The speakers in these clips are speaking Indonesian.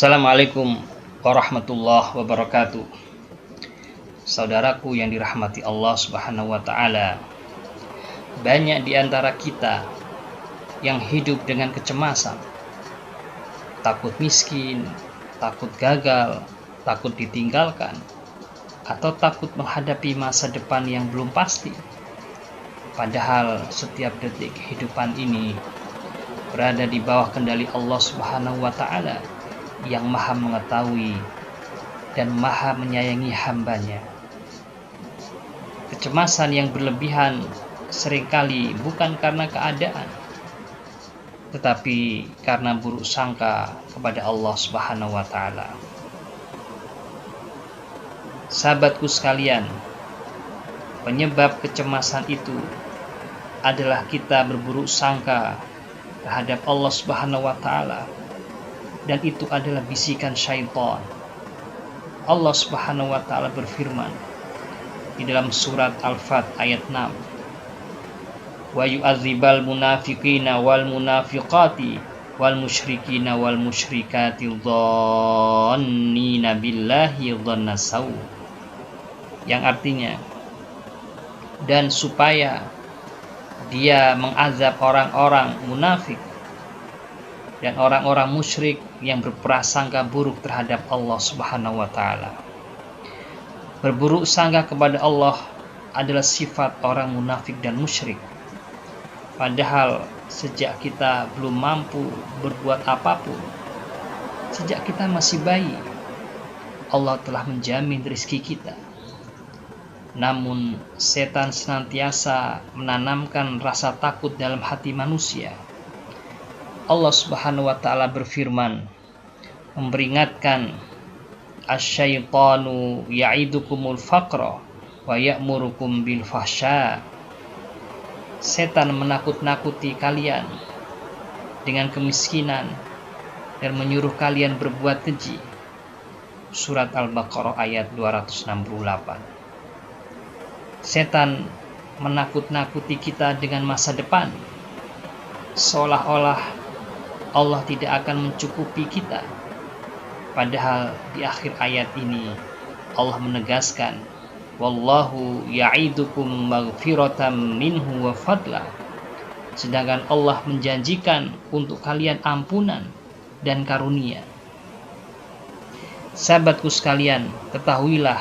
Assalamualaikum warahmatullahi wabarakatuh. Saudaraku yang dirahmati Allah Subhanahu wa taala. Banyak di antara kita yang hidup dengan kecemasan. Takut miskin, takut gagal, takut ditinggalkan, atau takut menghadapi masa depan yang belum pasti. Padahal setiap detik kehidupan ini berada di bawah kendali Allah Subhanahu wa taala yang maha mengetahui dan maha menyayangi hambanya. Kecemasan yang berlebihan seringkali bukan karena keadaan, tetapi karena buruk sangka kepada Allah Subhanahu wa taala. Sahabatku sekalian, penyebab kecemasan itu adalah kita berburuk sangka terhadap Allah Subhanahu wa taala, dan itu adalah bisikan syaitan. Allah Subhanahu wa taala berfirman di dalam surat Al-Fat ayat 6, wa yu'adzibal munafiqina wal munafiqati wal musyrikina wal musyrikati dhannina billahi dhanna saw, yang artinya, dan supaya dia mengazab orang-orang munafik dan orang-orang musyrik yang berprasangka buruk terhadap Allah Subhanahu wa taala. Berburuk sangka kepada Allah adalah sifat orang munafik dan musyrik. Padahal sejak kita belum mampu berbuat apapun, sejak kita masih bayi, Allah telah menjamin rezeki kita. Namun setan senantiasa menanamkan rasa takut dalam hati manusia. Allah Subhanahu wa taala berfirman, memperingatkan, asyaitanu ya'idukumul faqra wa ya'murukum bil fahsya. Setan menakut-nakuti kalian dengan kemiskinan dan menyuruh kalian berbuat keji. Surat Al-Baqarah ayat 268. Setan menakut-nakuti kita dengan masa depan, seolah-olah Allah tidak akan mencukupi kita. Padahal di akhir ayat ini Allah menegaskan, wallahu ya'idukum maghfiratan minhu wa fadla. Sedangkan Allah menjanjikan untuk kalian ampunan dan karunia. Sahabatku sekalian, ketahuilah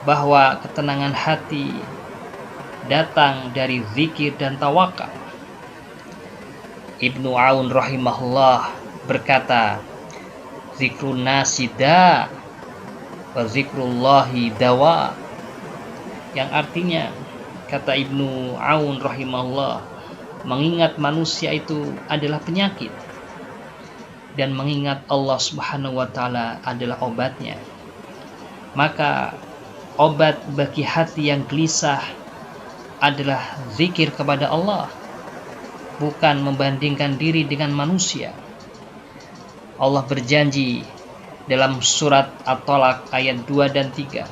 bahwa ketenangan hati datang dari zikir dan tawakal. Ibnu Aun rahimahullah berkata, zikrun nasi da wa zikrullahi dawa, yang artinya, kata Ibnu Aun rahimahullah, mengingat manusia itu adalah penyakit dan mengingat Allah Subhanahu wa taala adalah obatnya. Maka obat bagi hati yang gelisah adalah zikir kepada Allah, bukan membandingkan diri dengan manusia. Allah berjanji dalam surat At-Talaq ayat 2 dan 3,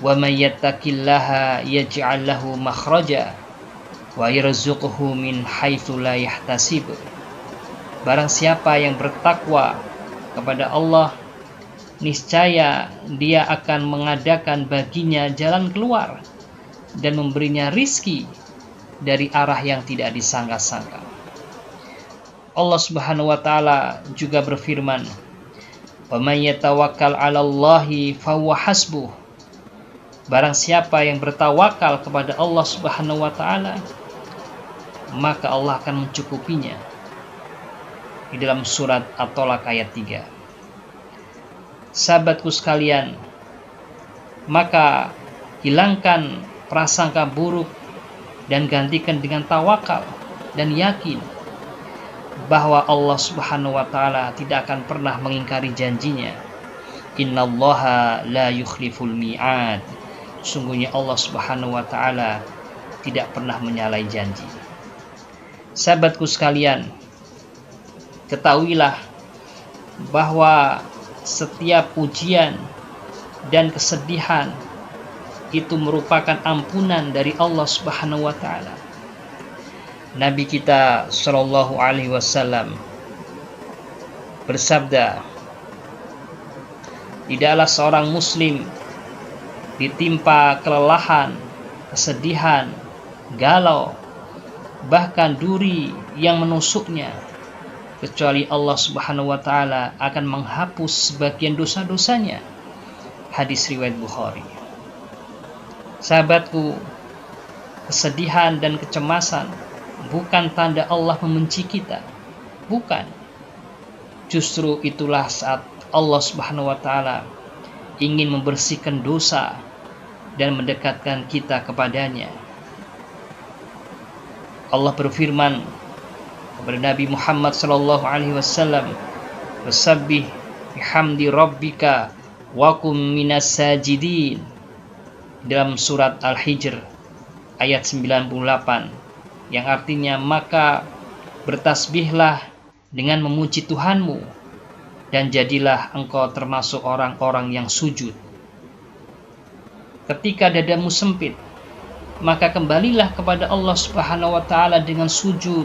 wa may yattaqillaha yaj'al lahu makhraja wa yarzuqhu min haitsu la yahtasib. Barang siapa yang bertakwa kepada Allah, niscaya dia akan mengadakan baginya jalan keluar dan memberinya rizki dari arah yang tidak disangka-sangka. Allah Subhanahu wa taala juga berfirman, wa may yatawakkal 'alallahi fahuwa hasbuh. Barang siapa yang bertawakal kepada Allah Subhanahu wa taala, maka Allah akan mencukupinya. Di dalam surat At-Talaq ayat 3. Sahabatku sekalian, maka hilangkan prasangka buruk dan gantikan dengan tawakal dan yakin bahwa Allah Subhanahu wa taala tidak akan pernah mengingkari janjinya. Innallaha la yukhliful mi'ad. Sungguhnya Allah Subhanahu wa taala tidak pernah menyalahi janji. Sahabatku sekalian, ketahuilah bahwa setiap ujian dan kesedihan itu merupakan ampunan dari Allah Subhanahu wa taala. Nabi kita Shallallahu alaihi wasallam bersabda, tidaklah seorang muslim ditimpa kelelahan, kesedihan, galau, bahkan duri yang menusuknya, kecuali Allah Subhanahu wa taala akan menghapus sebagian dosa-dosanya. Hadis riwayat Bukhari. Sahabatku, kesedihan dan kecemasan bukan tanda Allah membenci kita. Bukan. Justru itulah saat Allah Subhanahu wa taala ingin membersihkan dosa dan mendekatkan kita kepadanya. Allah berfirman kepada Nabi Muhammad sallallahu alaihi wasallam, "Wasabbih bihamdi rabbika wa kum minas sajidin." Dalam surat Al-Hijr ayat 98, yang artinya maka bertasbihlah dengan memuji Tuhanmu dan jadilah engkau termasuk orang-orang yang sujud. Ketika dadamu sempit, maka kembalilah kepada Allah Subhanahu wa taala dengan sujud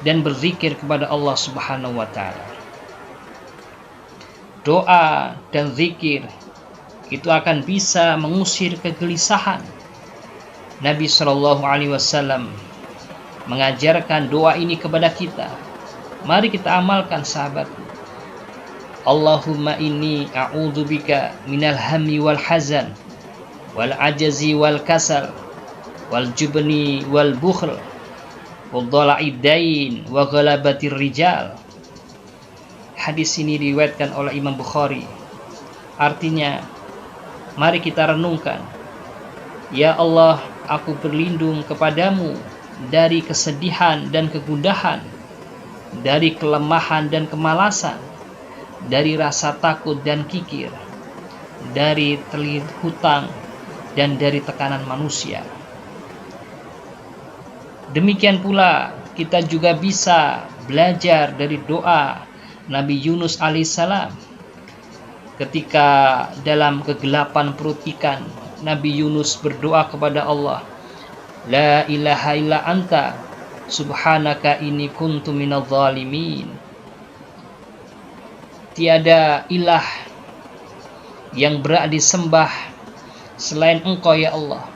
dan berzikir kepada Allah Subhanahu wa taala. Doa dan zikir itu akan bisa mengusir kegelisahan. Nabi Shallallahu alaihi wasallam mengajarkan doa ini kepada kita. Mari kita amalkan, sahabatku. Allahumma inni a'udzubika minal hammi wal hazan wal ajazi wal kasal wal jubni wal bukhl wa dhala'id dain wa ghalabatir rijal. Hadis ini diriwayatkan oleh Imam Bukhari. Artinya, mari kita renungkan, ya Allah, aku berlindung kepadamu dari kesedihan dan kegundahan, dari kelemahan dan kemalasan, dari rasa takut dan kikir, dari telir hutang, dan dari tekanan manusia. Demikian pula kita juga bisa belajar dari doa Nabi Yunus alaihissalam. Ketika dalam kegelapan perut ikan, Nabi Yunus berdoa kepada Allah, La ilaha illa anta subhanaka inni kuntu minadh dhalimin. Tiada ilah yang berhak disembah selain Engkau, ya Allah.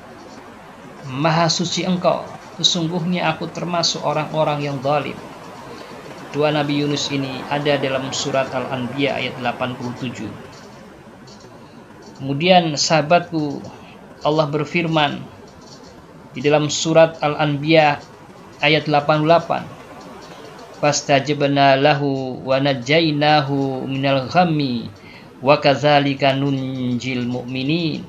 Maha suci Engkau, sesungguhnya aku termasuk orang-orang yang zalim. Doa Nabi Yunus ini ada dalam surat Al-Anbiya ayat 87. Kemudian sahabatku, Allah berfirman di dalam surat Al-Anbiya ayat 88, fastajabna lahu wa najjaynahu minal ghammi wa kadzalika nunjil mu'minin.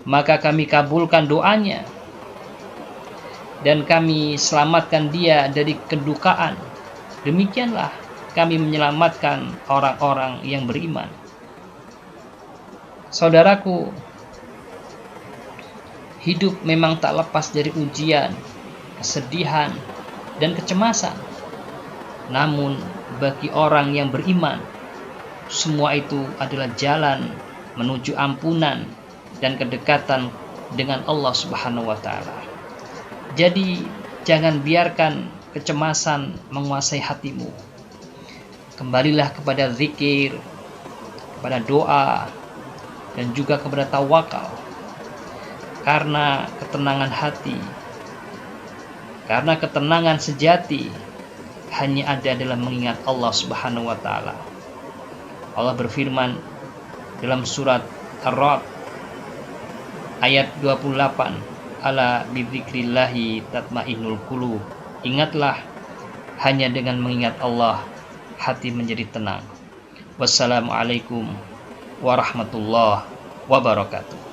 Maka kami kabulkan doanya dan kami selamatkan dia dari kedukaan. Demikianlah kami menyelamatkan orang-orang yang beriman. Saudaraku, hidup memang tak lepas dari ujian, kesedihan, dan kecemasan. Namun bagi orang yang beriman, semua itu adalah jalan menuju ampunan dan kedekatan dengan Allah Subhanahu wa taala. Jadi jangan biarkan kecemasan menguasai hatimu. Kembalilah kepada zikir, kepada doa, dan juga kepada tawakal. Karena ketenangan hati, karena ketenangan sejati hanya ada dalam mengingat Allah Subhanahu wa taala. Allah berfirman dalam surat Ar-Ra'd ayat 28, ala bidzikrillahi tatmainnul qulub. Ingatlah, hanya dengan mengingat Allah hati menjadi tenang. Wassalamualaikum warahmatullahi wabarakatuh.